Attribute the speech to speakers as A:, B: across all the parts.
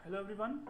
A: Hello everyone.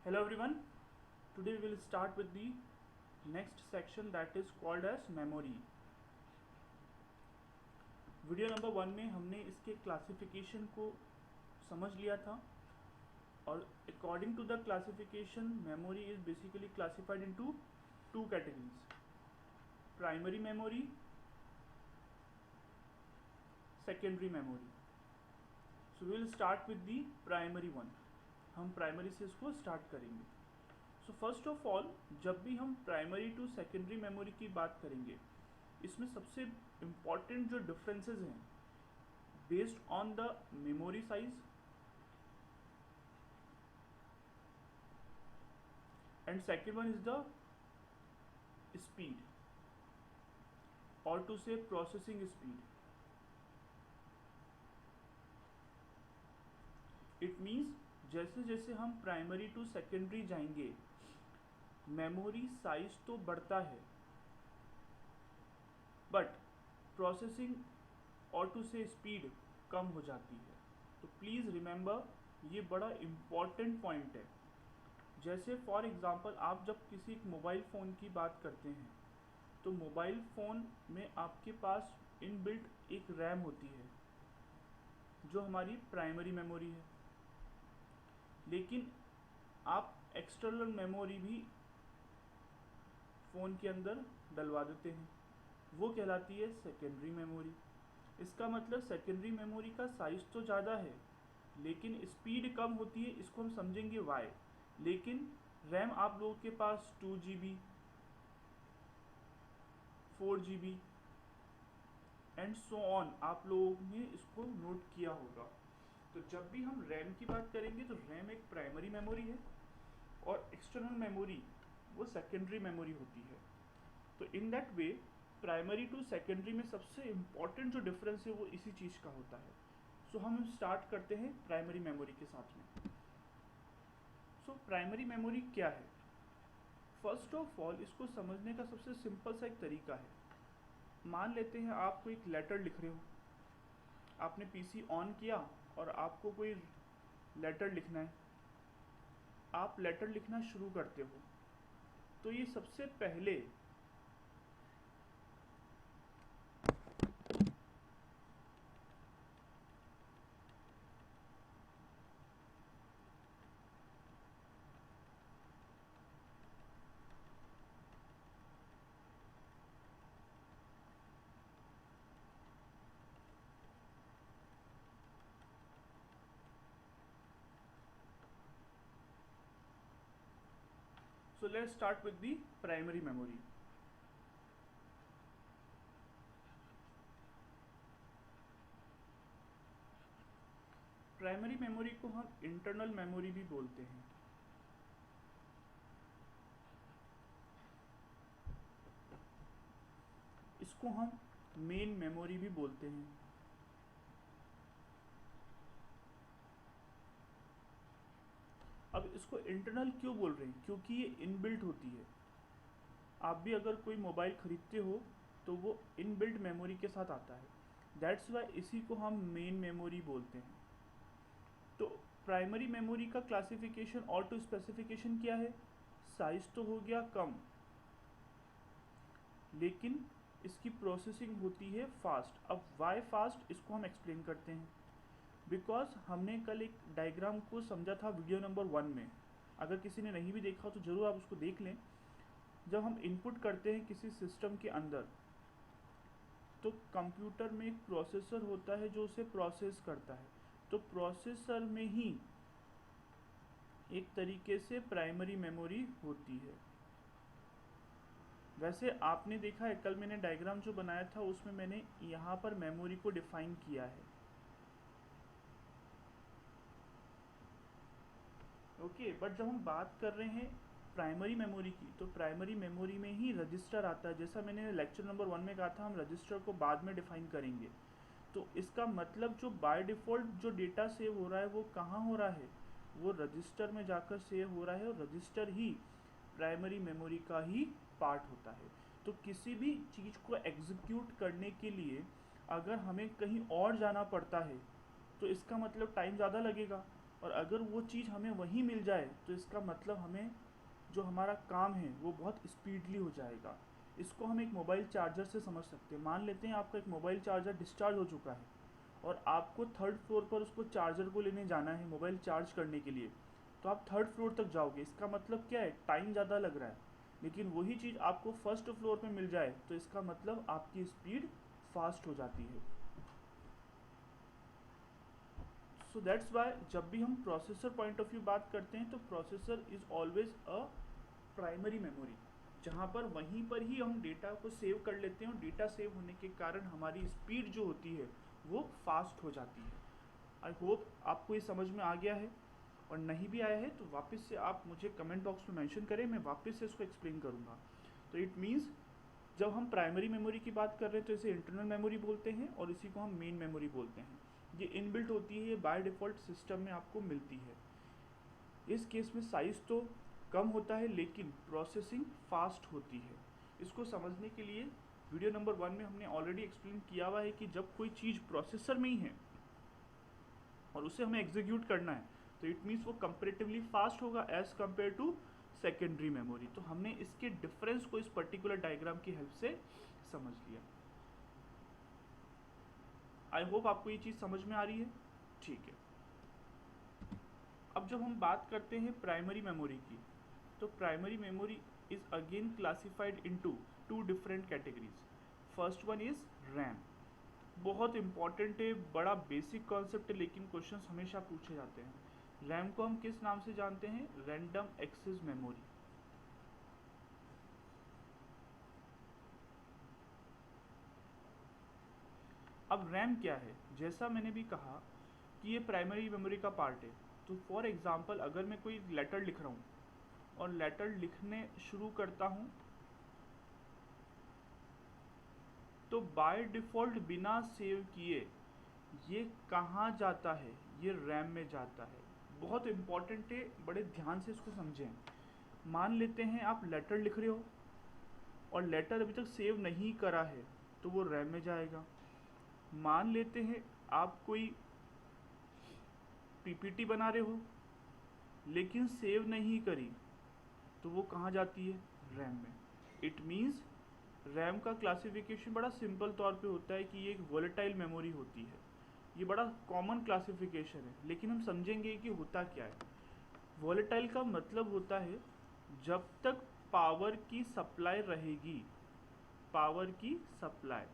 A: Hello everyone. Today we will start with the next section that is called as memory. Video number 1 में हमने इसके classification को समझ लिया था और according to the classification memory is basically classified into two categories, primary memory, secondary memory. So we will start with the primary one. हम primary से इसको स्टार्ट करेंगे. सो फर्स्ट ऑफ ऑल, जब भी हम प्राइमरी टू सेकेंडरी मेमोरी की बात करेंगे, इसमें सबसे इम्पॉर्टेंट जो डिफरेंसेस हैं based on the memory size and second one is the speed और टू से प्रोसेसिंग स्पीड. इट मीन्स जैसे जैसे हम प्राइमरी टू सेकेंडरी जाएंगे, मेमोरी साइज तो बढ़ता है बट प्रोसेसिंग और टू से स्पीड कम हो जाती है. तो प्लीज़ रिमेंबर, ये बड़ा इम्पॉर्टेंट पॉइंट है. जैसे फॉर एग्ज़ाम्पल आप जब किसी एक मोबाइल फ़ोन की बात करते हैं तो मोबाइल फ़ोन में आपके पास इनबिल्ट एक रैम होती है जो हमारी प्राइमरी मेमोरी है, लेकिन आप एक्सटर्नल मेमोरी भी फ़ोन के अंदर डलवा देते हैं, वो कहलाती है सेकेंडरी मेमोरी. इसका मतलब सेकेंडरी मेमोरी का साइज़ तो ज़्यादा है लेकिन स्पीड कम होती है. इसको हम समझेंगे वाई. लेकिन रैम आप लोगों के पास 2 GB, 4 GB and so on, आप लोगों ने इसको नोट किया होगा. तो जब भी हम रैम की बात करेंगे तो रैम एक प्राइमरी मेमोरी है और एक्सटर्नल मेमोरी वो सेकेंडरी मेमोरी होती है. तो in that way primary to secondary में सबसे इम्पॉर्टेंट जो डिफरेंस है वो इसी चीज़ का होता है. सो हम स्टार्ट करते हैं प्राइमरी मेमोरी के साथ में. सो प्राइमरी मेमोरी क्या है? फर्स्ट ऑफ ऑल, इसको समझने का सबसे सिंपल सा एक तरीका है. मान लेते हैं आप कोई एक लेटर लिख रहे हो, आपने पीसी ऑन किया और आपको कोई लेटर लिखना है. आप लेटर लिखना शुरू करते हो तो ये सबसे पहले so let's start with the primary memory. Primary memory को हम इंटरनल मेमोरी भी बोलते हैं. इसको हम मेन मेमोरी भी बोलते हैं. अब इसको इंटरनल क्यों बोल रहे हैं? क्योंकि ये इनबिल्ट होती है। आप भी अगर कोई मोबाइल खरीदते हो तो वो इनबिल्ट मेमोरी के साथ आता है, दैट्स वाई इसी को हम मेन मेमोरी बोलते हैं। तो प्राइमरी मेमोरी का क्लासिफिकेशन और टू स्पेसिफिकेशन क्या है? साइज तो हो गया कम, लेकिन इसकी प्रोसेसिंग होती है फास्ट। अब वाई फास्ट, इसको हम एक्सप्लेन करते हैं। बिकॉज हमने कल एक डायग्राम को समझा था वीडियो नंबर 1 में, अगर किसी ने नहीं भी देखा तो ज़रूर आप उसको देख लें। जब हम इनपुट करते हैं किसी सिस्टम के अंदर, तो कंप्यूटर में एक प्रोसेसर होता है जो उसे प्रोसेस करता है। तो प्रोसेसर में ही एक तरीके से प्राइमरी मेमोरी होती है। वैसे आपने देखा है कल मैंने डायग्राम जो बनाया था उसमें मैंने यहाँ पर मेमोरी को डिफाइन किया है। ओके, बट जब हम बात कर रहे हैं प्राइमरी मेमोरी की, तो प्राइमरी मेमोरी में ही रजिस्टर आता है। जैसा मैंने लेक्चर नंबर 1 में कहा था, हम रजिस्टर को बाद में डिफाइन करेंगे। तो इसका मतलब जो बाय डिफ़ॉल्ट जो डेटा सेव हो रहा है वो कहाँ हो रहा है? वो रजिस्टर में जाकर सेव हो रहा है, और रजिस्टर ही प्राइमरी मेमोरी का ही पार्ट होता है। तो किसी भी चीज़ को एग्जीक्यूट करने के लिए अगर हमें कहीं और जाना पड़ता है तो इसका मतलब टाइम ज़्यादा लगेगा, और अगर वो चीज़ हमें वहीं मिल जाए तो इसका मतलब हमें जो हमारा काम है वो बहुत स्पीडली हो जाएगा। इसको हम एक मोबाइल चार्जर से समझ सकते हैं। मान लेते हैं आपका एक मोबाइल चार्जर डिस्चार्ज हो चुका है और आपको 3rd फ्लोर पर उसको चार्जर को लेने जाना है मोबाइल चार्ज करने के लिए, तो आप 3rd फ्लोर तक जाओगे। इसका मतलब क्या है? टाइम ज़्यादा लग रहा है। लेकिन वही चीज़ आपको 1st फ्लोर पर मिल जाए तो इसका मतलब आपकी स्पीड फास्ट हो जाती है। सो दैट्स वाई जब भी हम प्रोसेसर पॉइंट ऑफ व्यू बात करते हैं तो processor is always a primary memory, जहाँ पर वहीं पर ही हम डेटा को सेव कर लेते हैं, और डेटा सेव होने के कारण हमारी स्पीड जो होती है वो फास्ट हो जाती है। आई होप आपको ये समझ में आ गया है, और नहीं भी आया है तो वापस से आप मुझे कमेंट बॉक्स में मेंशन करें, मैं वापस से इसको एक्सप्लेन करूँगा। तो इट मीन्स जब हम प्राइमरी मेमोरी की बात कर रहे हैं तो इसे इंटरनल मेमोरी बोलते हैं, और इसी को हम मेन मेमोरी बोलते हैं। ये इनबिल्ट होती है, ये बाय डिफ़ॉल्ट सिस्टम में आपको मिलती है। इस केस में साइज़ तो कम होता है लेकिन प्रोसेसिंग फास्ट होती है। इसको समझने के लिए वीडियो नंबर 1 में हमने ऑलरेडी एक्सप्लेन किया हुआ है कि जब कोई चीज़ प्रोसेसर में ही है और उसे हमें एग्जीक्यूट करना है तो इट मीन्स वो कंपेरेटिवली फास्ट होगा as compare to secondary memory. तो हमने इसके डिफरेंस को इस पर्टिकुलर डायग्राम की हेल्प से समझ लिया। आई होप आपको ये चीज़ समझ में आ रही है। ठीक है, अब जब हम बात करते हैं प्राइमरी मेमोरी की, तो primary memory is again classified into 2 different categories. First one is RAM. बहुत इंपॉर्टेंट है, बड़ा बेसिक कॉन्सेप्ट है, लेकिन क्वेश्चंस हमेशा पूछे जाते हैं। रैम को हम किस नाम से जानते हैं? Random access memory. अब रैम क्या है? जैसा मैंने भी कहा कि ये प्राइमरी मेमोरी का पार्ट है। तो फॉर एग्जांपल अगर मैं कोई लेटर लिख रहा हूँ और लेटर लिखने शुरू करता हूँ तो बाय डिफ़ॉल्ट बिना सेव किए ये कहाँ जाता है? ये रैम में जाता है। बहुत इम्पॉर्टेंट है, बड़े ध्यान से इसको समझें। मान लेते हैं आप लेटर लिख रहे हो और लेटर अभी तक सेव नहीं करा है तो वो रैम में जाएगा। मान लेते हैं आप कोई पीपीटी बना रहे हो लेकिन सेव नहीं करी तो वो कहाँ जाती है? रैम में। इट मीन्स रैम का क्लासिफिकेशन बड़ा सिंपल तौर पे होता है कि ये एक वोलेटाइल मेमोरी होती है। ये बड़ा कॉमन क्लासिफिकेशन है, लेकिन हम समझेंगे कि होता क्या है। वोलेटाइल का मतलब होता है जब तक पावर की सप्लाई रहेगी, पावर की सप्लाई,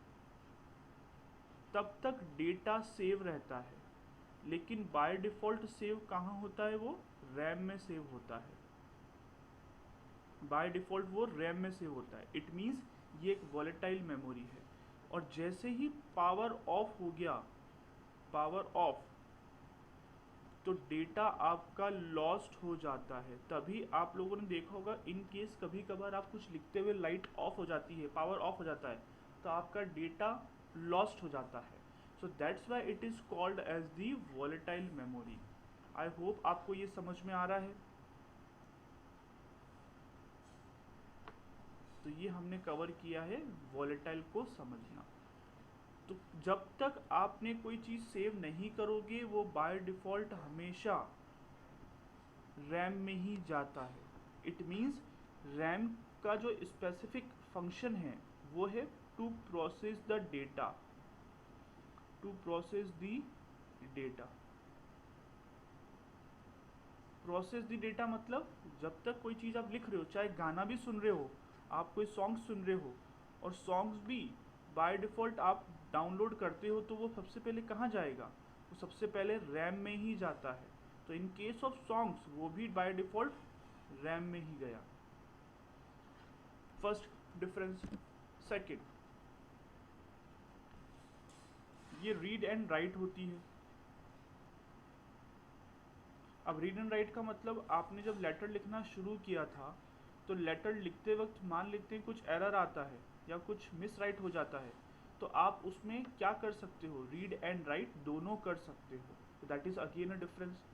A: तब तक डेटा सेव रहता है। लेकिन बाय डिफ़ॉल्ट सेव कहाँ होता है? वो रैम में सेव होता है। बाय डिफ़ॉल्ट वो रैम में सेव होता है। इट मीन्स ये एक वॉलेटाइल मेमोरी है। और जैसे ही पावर ऑफ हो गया, पावर ऑफ, तो डेटा आपका लॉस्ट हो जाता है। तभी आप लोगों ने देखा होगा इन केस कभी कभार आप कुछ लिखते हुए लाइट ऑफ हो जाती है, पावर ऑफ हो जाता है, तो आपका डेटा लॉस्ट हो जाता है। So that's why it is called as the volatile memory. I hope आपको ये समझ में आ रहा है। तो ये हमने कवर किया है वॉलेटाइल को समझना। तो जब तक आपने कोई चीज़ सेव नहीं करोगे वो बाय डिफ़ॉल्ट हमेशा रैम में ही जाता है। इट मीन्स रैम का जो स्पेसिफिक फंक्शन है वो है to process the data, to process the data. Process the data मतलब जब तक कोई चीज़ आप लिख रहे हो, चाहे गाना भी सुन रहे हो, आप कोई सॉन्ग सुन रहे हो, और सॉन्ग्स भी बाय डिफ़ॉल्ट आप डाउनलोड करते हो, तो वो सबसे पहले कहाँ जाएगा? वो सबसे पहले रैम में ही जाता है। तो इन केस ऑफ सॉन्ग्स वो भी बाय डिफ़ॉल्ट रैम में ही गया। First difference. सेकंड, ये रीड एंड राइट होती है। अब रीड एंड राइट का मतलब आपने जब लेटर लिखना शुरू किया था तो लेटर लिखते वक्त मान लेते हैं कुछ एरर आता है या कुछ मिस राइट हो जाता है, तो आप उसमें क्या कर सकते हो? रीड एंड राइट दोनों कर सकते हो। That is again a difference.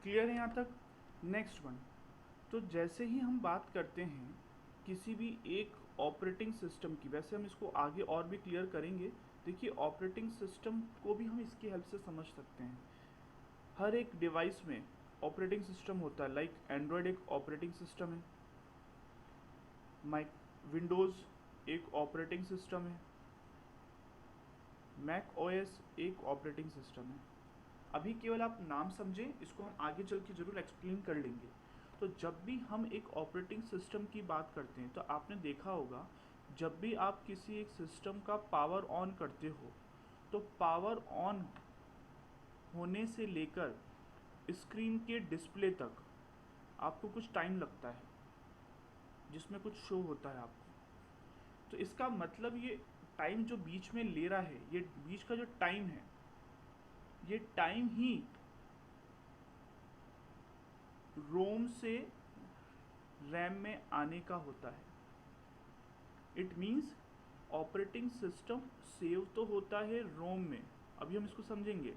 A: Clear है यहाँ तक? Next one. तो जैसे ही हम बात करते हैं किसी भी एक ऑपरेटिंग सिस्टम की, वैसे हम इसको आगे और भी क्लियर करेंगे। देखिए ऑपरेटिंग सिस्टम को भी हम इसकी हेल्प से समझ सकते हैं। हर एक डिवाइस में ऑपरेटिंग सिस्टम होता है। लाइक एंड्रॉयड एक ऑपरेटिंग सिस्टम है, माइक विंडोज़ एक ऑपरेटिंग सिस्टम है, मैक ओएस एक ऑपरेटिंग सिस्टम है। अभी केवल आप नाम समझें, इसको हम आगे चल के ज़रूर एक्सप्लेन कर लेंगे। तो जब भी हम एक ऑपरेटिंग सिस्टम की बात करते हैं तो आपने देखा होगा जब भी आप किसी एक सिस्टम का पावर ऑन करते हो तो पावर ऑन होने से लेकर स्क्रीन के डिस्प्ले तक आपको कुछ टाइम लगता है जिसमें कुछ शो होता है आपको। तो इसका मतलब ये टाइम जो बीच में ले रहा है, ये बीच का जो टाइम है, ये टाइम ही रोम से रैम में आने का होता है। It means operating system save तो होता है रोम में, अभी हम इसको समझेंगे,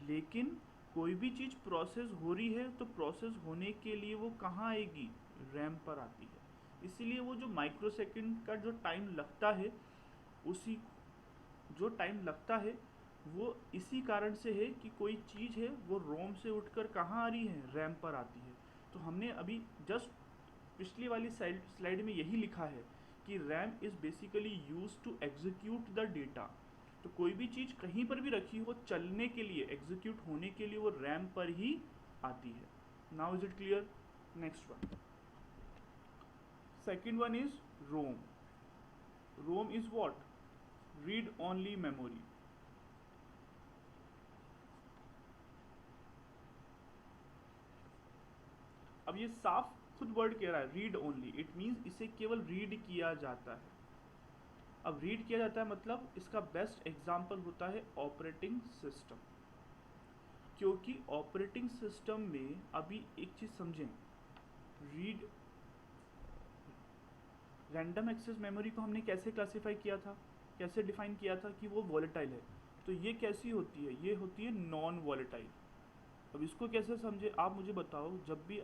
A: लेकिन कोई भी चीज़ प्रोसेस हो रही है तो प्रोसेस होने के लिए वो कहाँ आएगी? रैम पर आती है। इसीलिए वो जो माइक्रोसेकंड का जो टाइम लगता है, उसी जो टाइम लगता है वो इसी कारण से है कि कोई चीज़ है वो रोम से उठकर कहाँ आ रही है? रैम पर आती है। तो हमने अभी जस्ट पिछली वाली स्लाइड में यही लिखा है कि RAM is basically use to execute the data. तो कोई भी चीज़ कहीं पर भी रखी हो, चलने के लिए, एग्जीक्यूट होने के लिए वो रैम पर ही आती है। Now is it clear? Next one. Second one is ROM. ROM is what? Read only memory. अब ये साफ खुद वर्ड कह रहा है रीड ओनली, इट मीन्स इसे केवल रीड किया जाता है। अब रीड किया जाता है मतलब इसका बेस्ट एग्जाम्पल होता है ऑपरेटिंग सिस्टम, क्योंकि ऑपरेटिंग सिस्टम में अभी एक चीज़ समझें, रीड रैंडम एक्सेस मेमोरी को हमने कैसे क्लासीफाई किया था, कैसे डिफाइन किया था कि वो वॉलेटाइल है। तो ये कैसी होती है, ये होती है नॉन वॉलेटाइल। अब इसको कैसे समझे आप मुझे बताओ, जब भी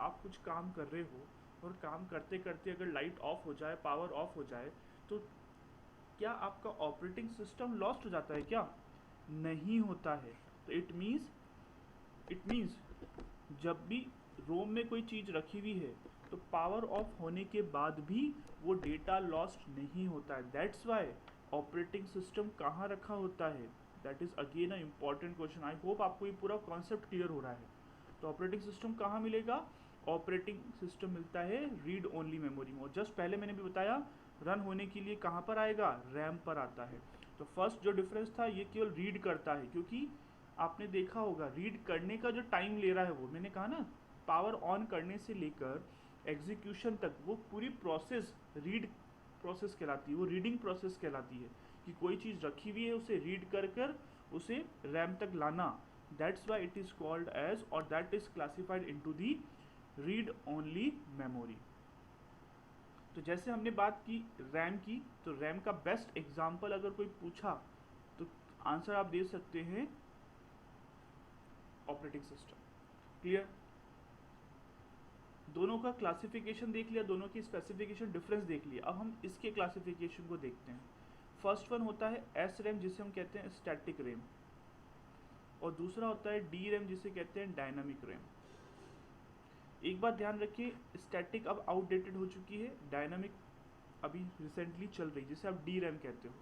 A: आप कुछ काम कर रहे हो और काम करते करते अगर लाइट ऑफ हो जाए, पावर ऑफ हो जाए, तो क्या आपका ऑपरेटिंग सिस्टम लॉस्ट हो जाता है क्या? नहीं होता है। तो इट मीन्स जब भी रोम में कोई चीज़ रखी हुई है तो पावर ऑफ होने के बाद भी वो डेटा लॉस्ट नहीं होता है। दैट्स वाई ऑपरेटिंग सिस्टम कहाँ रखा होता है, that is again a important question. I hope आपको ये पूरा कॉन्सेप्ट क्लियर हो रहा है। तो ऑपरेटिंग सिस्टम कहाँ मिलेगा? ऑपरेटिंग सिस्टम मिलता है रीड ओनली मेमोरी में। और जस्ट पहले मैंने भी बताया रन होने के लिए कहाँ पर आएगा, रैम पर आता है। तो फर्स्ट जो डिफरेंस था ये केवल रीड करता है, क्योंकि आपने देखा होगा रीड करने का जो टाइम ले रहा है वो मैंने कहा ना, पावर ऑन करने से लेकर एग्जीक्यूशन तक वो पूरी प्रोसेस रीड प्रोसेस कहलाती है, वो रीडिंग प्रोसेस कहलाती है कि कोई चीज़ रखी हुई है उसे रीड कर कर उसे रैम तक लाना। That's why it is called age, और that is classified into the read only memory. तो जैसे हमने बात की रैम की, तो रैम का बेस्ट एग्जाम्पल अगर कोई पूछा तो आंसर आप दे सकते हैं ऑपरेटिंग सिस्टम। क्लियर? दोनों का क्लासिफिकेशन देख लिया, दोनों की स्पेसिफिकेशन डिफरेंस देख लिया। अब हम इसके क्लासिफिकेशन को देखते हैं। फर्स्ट वन होता है एस रैम, जिसे हम कहते हैं स्टैटिक रैम, और दूसरा होता है डी रैम, जिसे कहते हैं डायनामिक रैम। एक बात ध्यान रखिए, स्टैटिक अब आउटडेटेड हो चुकी है, डायनामिक अभी रिसेंटली चल रही, जिसे आप डी रैम कहते हो।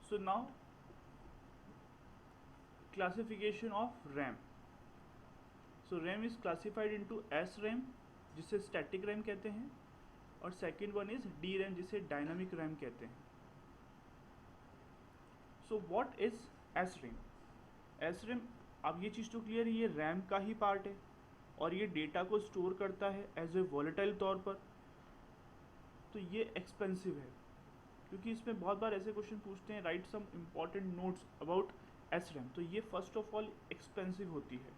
A: So now classification of RAM. So RAM is classified into SRAM, जिसे स्टैटिक रैम कहते हैं, और second one is D RAM, जिसे डायनामिक रैम कहते हैं। So what is SRAM? SRAM, अब ये चीज़ तो क्लियर है, ये रैम का ही पार्ट है और ये डेटा को स्टोर करता है एज ए वॉलेटाइल तौर पर। तो ये एक्सपेंसिव है, क्योंकि इसमें बहुत बार ऐसे क्वेश्चन पूछते हैं, right some important notes about SRAM। तो ये फर्स्ट ऑफ ऑल एक्सपेंसिव होती है।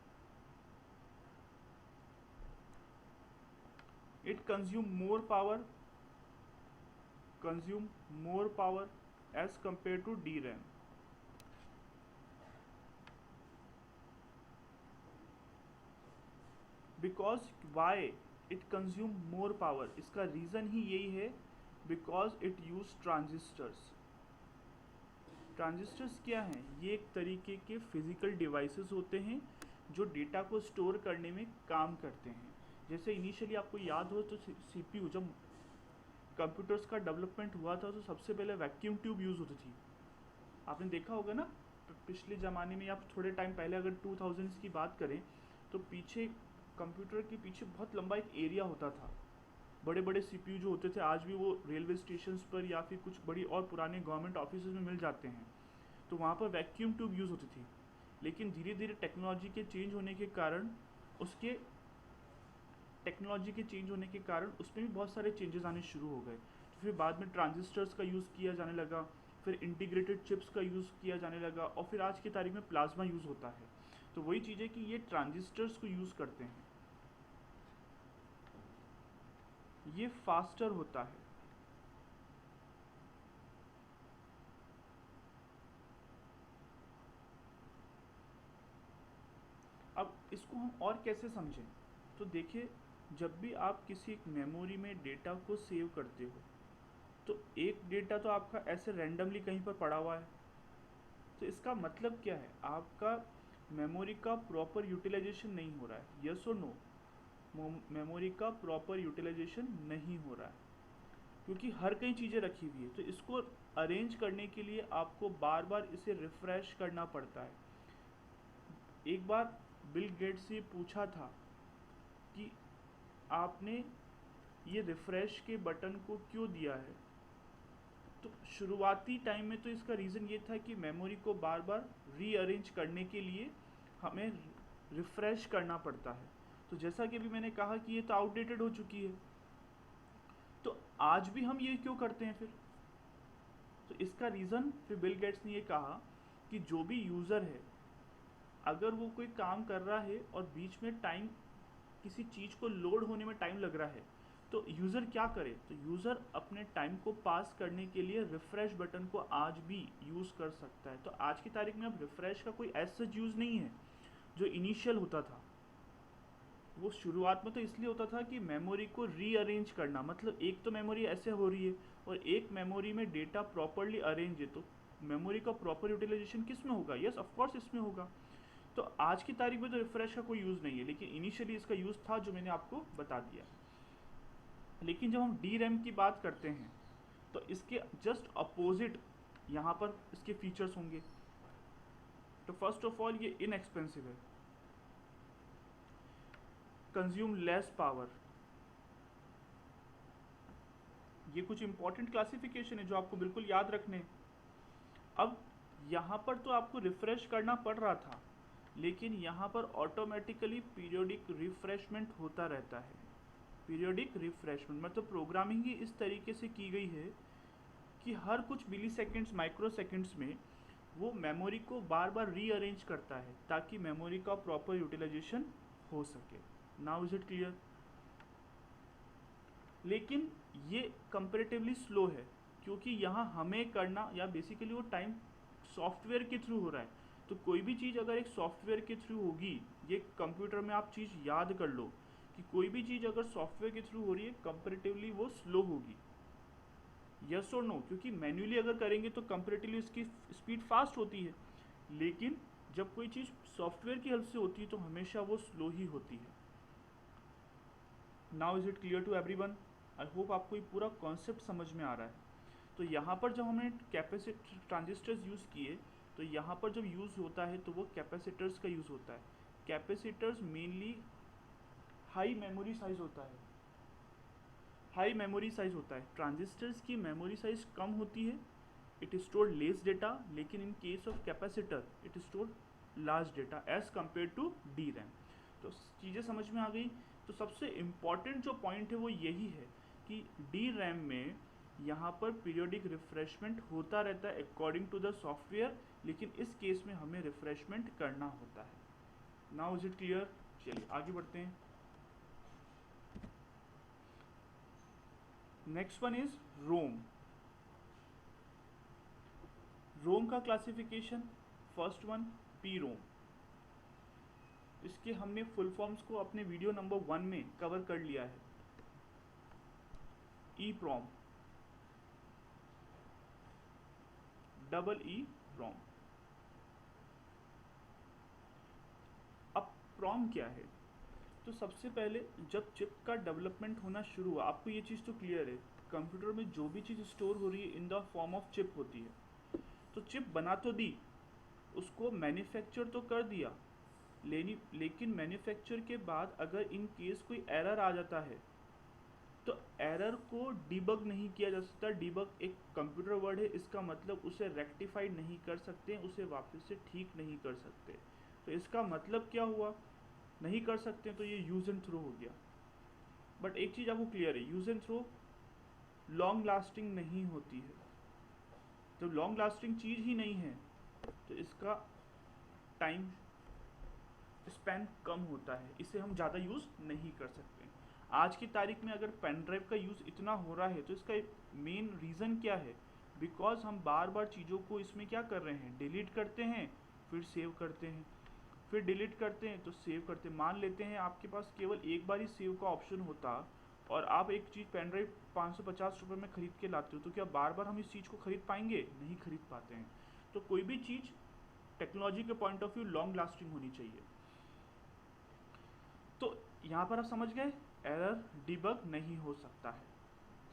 A: It consume more power as compared to DRAM. Because why it consume more power? इसका रीज़न ही यही है, because it use transistors. Transistors क्या हैं? ये एक तरीके के फिजिकल डिवाइसेस होते हैं जो डेटा को स्टोर करने में काम करते हैं। जैसे इनिशियली आपको याद हो तो CPU, जब कंप्यूटर्स का डेवलपमेंट हुआ था तो सबसे पहले वैक्यूम ट्यूब यूज़ होती थी। आपने देखा होगा ना, पिछले ज़माने में या थोड़े टाइम पहले अगर 2000s की बात करें तो पीछे कंप्यूटर के पीछे बहुत लंबा एक एरिया होता था। बड़े बड़े CPU जो होते थे आज भी वो रेलवे स्टेशंस पर या फिर कुछ बड़ी और पुराने गवर्नमेंट ऑफिस में मिल जाते हैं। तो वहाँ पर वैक्यूम ट्यूब यूज़ होती थी, लेकिन धीरे धीरे टेक्नोलॉजी के चेंज होने के कारण उसमें भी बहुत सारे चेंजेस आने शुरू हो गए। तो फिर बाद में ट्रांजिस्टर्स का यूज़ किया जाने लगा, फिर इंटीग्रेटेड चिप्स का यूज़ किया जाने लगा, और फिर आज की तारीख में प्लाज्मा यूज़ होता है। तो वही चीज़ है कि ये ट्रांजिस्टर्स को यूज़ करते हैं, ये फास्टर होता है। अब इसको हम और कैसे समझें, तो देखिए जब भी आप किसी एक मेमोरी में डेटा को सेव करते हो तो एक डेटा तो आपका ऐसे रैंडमली कहीं पर पड़ा हुआ है, तो इसका मतलब क्या है, आपका मेमोरी का प्रॉपर यूटिलाइजेशन नहीं हो रहा है। यस और नो? मेमोरी का प्रॉपर यूटिलाइजेशन नहीं हो रहा है क्योंकि हर कई चीज़ें रखी हुई है, तो इसको अरेंज करने के लिए आपको बार बार इसे रिफ़्रेश करना पड़ता है। एक बार बिल गेट्स से पूछा था कि आपने ये रिफ़्रेश के बटन को क्यों दिया है, तो शुरुआती टाइम में तो इसका रीज़न ये था कि मेमोरी को बार बार रीअरेंज करने के लिए हमें रिफ़्रेश करना पड़ता है। तो जैसा कि अभी मैंने कहा कि ये तो आउटडेटेड हो चुकी है, तो आज भी हम ये क्यों करते हैं फिर? तो इसका रीज़न फिर बिल गेट्स ने ये कहा कि जो भी यूज़र है, अगर वो कोई काम कर रहा है और बीच में टाइम, किसी चीज़ को लोड होने में टाइम लग रहा है, तो यूज़र क्या करे, तो यूज़र अपने टाइम को पास करने के लिए रिफ़्रेश बटन को आज भी यूज़ कर सकता है। तो आज की तारीख में अब रिफ़्रेश का कोई एज सच यूज़ नहीं है जो इनिशियल होता था। वो शुरुआत में तो इसलिए होता था कि मेमोरी को रीअरेंज करना, मतलब एक तो मेमोरी ऐसे हो रही है और एक मेमोरी में डेटा प्रॉपरली अरेंज है, तो मेमोरी का प्रॉपर यूटिलाइजेशन किस में होगा? यस ऑफ कोर्स इसमें होगा। तो आज की तारीख में तो रिफ़्रेश का कोई यूज़ नहीं है, लेकिन इनिशियली इसका यूज़ था जो मैंने आपको बता दिया। लेकिन जब हम डी रैम की बात करते हैं तो इसके जस्ट अपोजिट यहाँ पर इसके फीचर्स होंगे। तो फर्स्ट ऑफ ऑल ये इनएक्सपेंसिव है, कंज्यूम लेस पावर। ये कुछ इंपॉर्टेंट क्लासिफिकेशन है जो आपको बिल्कुल याद रखने। अब यहाँ पर तो आपको रिफ़्रेश करना पड़ रहा था, लेकिन यहाँ पर ऑटोमेटिकली पीरियोडिक रिफ़्रेशमेंट होता रहता है। पीरियोडिक रिफ़्रेशमेंट मतलब प्रोग्रामिंग ही इस तरीके से की गई है कि हर कुछ मिली सेकेंड्स, माइक्रो सेकेंड्स में वो मेमोरी को बार बार रीअरेंज करता है ताकि मेमोरी का प्रॉपर यूटिलाइजेशन हो सके। Now is it clear? लेकिन ये कंपेरेटिवली स्लो है क्योंकि यहाँ हमें करना, या बेसिकली वो टाइम सॉफ्टवेयर के थ्रू हो रहा है। तो कोई भी चीज़ अगर एक सॉफ्टवेयर के थ्रू होगी, ये कंप्यूटर में आप चीज़ याद कर लो कि कोई भी चीज़ अगर सॉफ्टवेयर के थ्रू हो रही है कंपेरेटिवली वो स्लो होगी। यस और नो? क्योंकि मैन्युअली अगर करेंगे तो कंपेरेटिवली इसकी स्पीड फास्ट होती है, लेकिन जब कोई चीज़ सॉफ्टवेयर की हेल्प से होती है तो हमेशा वो स्लो ही होती है। Now is it clear to everyone? I hope आपको ये पूरा कॉन्सेप्ट समझ में आ रहा है। तो यहाँ पर जब हमने कैपेसिटर ट्रांजिस्टर्स यूज़ किए, तो यहाँ पर जब यूज़ होता है तो वो कैपेसिटर्स का यूज़ होता है। Capacitors mainly high memory size होता है, हाई मेमोरी साइज होता है। ट्रांजिस्टर्स की मेमोरी साइज कम होती है, इट स्टोर लेस डेटा, लेकिन in case of capacitor it store large data as compare to the RAM. तो चीज़ें समझ में आ गई। तो सबसे इम्पॉर्टेंट जो पॉइंट है वो यही है कि डी रैम में यहाँ पर पीरियोडिक रिफ्रेशमेंट होता रहता है अकॉर्डिंग टू द सॉफ्टवेयर, लेकिन इस केस में हमें रिफ्रेशमेंट करना होता है। Now is it clear? चलिए आगे बढ़ते हैं। Next one is ROM. रोम का classification, first one P ROM. इसके हमने फुल फॉर्म्स को अपने वीडियो नंबर 1 में कवर कर लिया है। ई प्रॉम, डबल ई प्रॉम। अब प्रॉम क्या है? तो सबसे पहले जब चिप का डेवलपमेंट होना शुरू हुआ, आपको ये चीज़ तो क्लियर है, कंप्यूटर में जो भी चीज़ स्टोर हो रही है in the form of chip होती है। तो चिप बना तो दी, उसको मैन्युफैक्चर तो कर दिया, लेकिन मैन्युफैक्चर के बाद अगर इन केस कोई एरर आ जाता है तो एरर को डिबग नहीं किया जा सकता। डिबग एक कंप्यूटर वर्ड है, इसका मतलब उसे रेक्टिफाई नहीं कर सकते, उसे वापस से ठीक नहीं कर सकते। तो इसका मतलब क्या हुआ? नहीं कर सकते तो ये यूज़ एंड थ्रो हो गया। बट एक चीज़ आपको क्लियर है, use and throw long lasting नहीं होती है। जब लॉन्ग लास्टिंग चीज़ ही नहीं है तो इसका टाइम स्पैन कम होता है, इसे हम ज़्यादा यूज़ नहीं कर सकते। आज की तारीख में अगर पेन ड्राइव का यूज़ इतना हो रहा है तो इसका मेन रीज़न क्या है? बिकॉज हम बार बार चीज़ों को इसमें क्या कर रहे हैं, डिलीट करते हैं फिर सेव करते हैं। फिर डिलीट करते हैं तो सेव करते हैं। मान लेते हैं आपके पास केवल एक बार ही सेव का ऑप्शन होता और आप एक चीज़ पेन ड्राइव 550 रुपये में खरीद के लाते हो, तो क्या बार बार हम इस चीज़ को खरीद पाएंगे? नहीं खरीद पाते हैं। तो कोई भी चीज़ टेक्नोलॉजी के point of view long lasting होनी चाहिए। तो यहाँ पर आप समझ गए, एरर डिबग नहीं हो सकता है।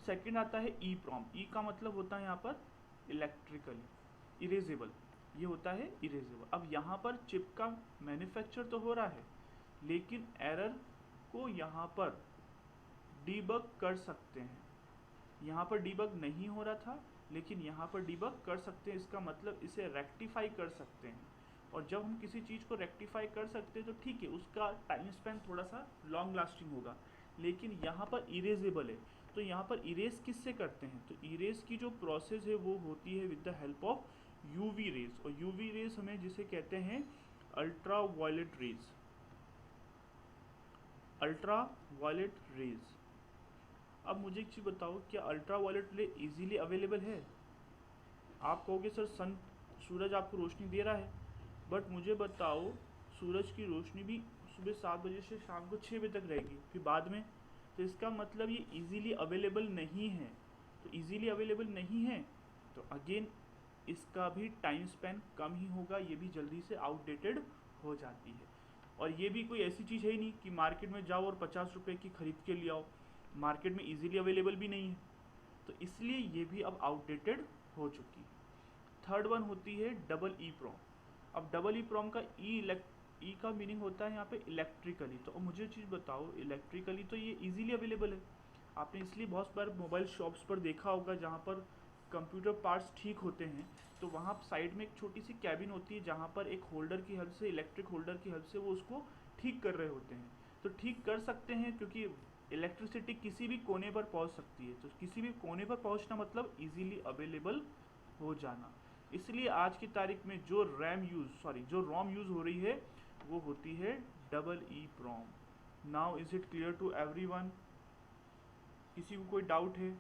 A: सेकंड आता है ई प्रॉम। ई का मतलब होता है यहाँ पर इलेक्ट्रिकली इरेजेबल, ये होता है इरेजेबल। अब यहाँ पर चिप का मैन्युफैक्चर तो हो रहा है, लेकिन एरर को यहाँ पर डीबग कर सकते हैं। यहाँ पर डीबग नहीं हो रहा था, लेकिन यहाँ पर डीबग कर सकते हैं। इसका मतलब इसे रेक्टिफाई कर सकते हैं। और जब हम किसी चीज़ को रेक्टिफाई कर सकते हैं तो ठीक है, उसका टाइम स्पेन थोड़ा सा लॉन्ग लास्टिंग होगा, लेकिन यहाँ पर इरेजेबल है। तो यहाँ पर इरेज किससे करते हैं? तो इरेज की जो प्रोसेस है वो होती है with the help of UV rays. और यूवी रेज हमें जिसे कहते हैं ultra violet rays, ultra violet rays. अब मुझे एक चीज़ बताओ, क्या ultra violet ray easily available है? आप कहोगे सर सूरज आपको रोशनी दे रहा है, बट मुझे बताओ सूरज की रोशनी भी सुबह 7 बजे से शाम को 6 बजे तक रहेगी, फिर बाद में। तो इसका मतलब ये इजीली अवेलेबल नहीं है। तो इजीली अवेलेबल नहीं है तो अगेन इसका भी टाइम स्पेन कम ही होगा, ये भी जल्दी से आउटडेटेड हो जाती है। और ये भी कोई ऐसी चीज़ है ही नहीं कि मार्केट में जाओ और 50 रुपये की खरीद के ले आओ, मार्केट में इजीली अवेलेबल भी नहीं है, तो इसलिए ये भी अब आउटडेटेड हो चुकी है। थर्ड वन होती है डबल ई प्रॉम। अब डबल ई प्रॉम का ई का मीनिंग होता है यहाँ पे इलेक्ट्रिकली। तो अब मुझे चीज़ बताओ, इलेक्ट्रिकली तो ये इजीली अवेलेबल है। आपने इसलिए बहुत बार मोबाइल शॉप्स पर देखा होगा जहाँ पर कंप्यूटर पार्ट्स ठीक होते हैं, तो वहाँ साइड में एक छोटी सी कैबिन होती है जहाँ पर एक होल्डर की हेल्प से, इलेक्ट्रिक होल्डर की हेल्प से वो उसको ठीक कर रहे होते हैं। तो ठीक कर सकते हैं क्योंकि इलेक्ट्रिसिटी किसी भी कोने पर पहुँच सकती है। तो किसी भी कोने पर पहुँचना मतलब इजीली अवेलेबल हो जाना। इसलिए आज की तारीख में जो जो रोम यूज़ हो रही है वो होती है double E PROM. Now is it clear to everyone? किसी को कोई डाउट है?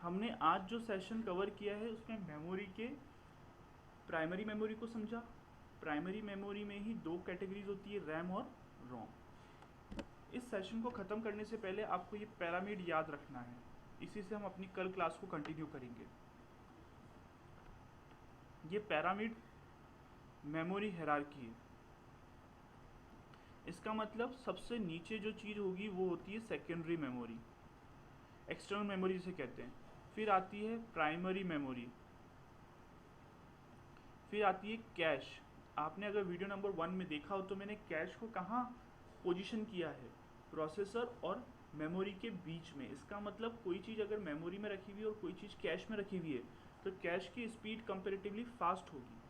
A: हमने आज जो सेशन कवर किया है उसमें मेमोरी के प्राइमरी मेमोरी को समझा। प्राइमरी मेमोरी में ही दो कैटेगरीज होती है, रैम और रोम। इस सेशन को ख़त्म करने से पहले आपको ये पिरामिड याद रखना है, इसी से हम अपनी कल क्लास को कंटिन्यू करेंगे। ये पिरामिड मेमोरी हायरार्की है। इसका मतलब सबसे नीचे जो चीज़ होगी वो होती है सेकेंडरी मेमोरी, एक्सटर्नल मेमोरी जिसे कहते हैं। फिर आती है प्राइमरी मेमोरी, फिर आती है कैश। आपने अगर वीडियो नंबर 1 में देखा हो तो मैंने कैश को कहाँ पोजीशन किया है, प्रोसेसर और मेमोरी के बीच में। इसका मतलब कोई चीज़ अगर मेमोरी में रखी हुई है और कोई चीज़ कैश में रखी हुई है तो कैश की स्पीड कंपेरेटिवली फास्ट होगी।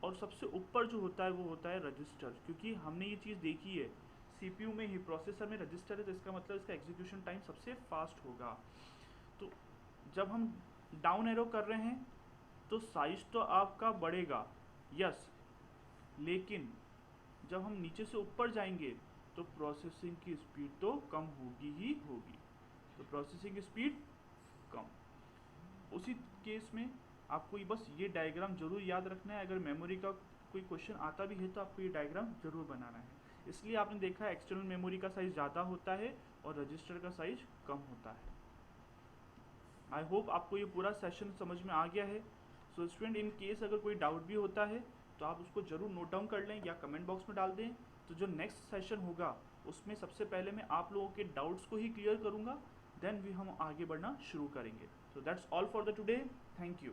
A: और सबसे ऊपर जो होता है वो होता है रजिस्टर, क्योंकि हमने ये चीज़ देखी है सीपीयू में ही, प्रोसेसर में रजिस्टर है, तो इसका मतलब इसका एग्जीक्यूशन टाइम सबसे फास्ट होगा। तो जब हम डाउन एरो कर रहे हैं तो साइज तो आपका बढ़ेगा, यस, लेकिन जब हम नीचे से ऊपर जाएंगे तो प्रोसेसिंग की स्पीड तो कम होगी ही होगी। तो प्रोसेसिंग स्पीड कम। उसी केस में आपको बस ये डायग्राम जरूर याद रखना है। अगर मेमोरी का कोई क्वेश्चन आता भी है तो आपको ये डायग्राम जरूर बनाना है। इसलिए आपने देखा एक्सटर्नल मेमोरी का साइज़ ज़्यादा होता है और रजिस्टर का साइज कम होता है। आई होप आपको ये पूरा सेशन समझ में आ गया है। सो स्टूडेंट, इन केस अगर कोई डाउट भी होता है तो आप उसको ज़रूर नोट डाउन कर लें या कमेंट बॉक्स में डाल दें। तो जो नेक्स्ट सेशन होगा उसमें सबसे पहले मैं आप लोगों के डाउट्स को ही क्लियर करूँगा, देन भी हम आगे बढ़ना शुरू करेंगे। So that's all for the today. Thank you.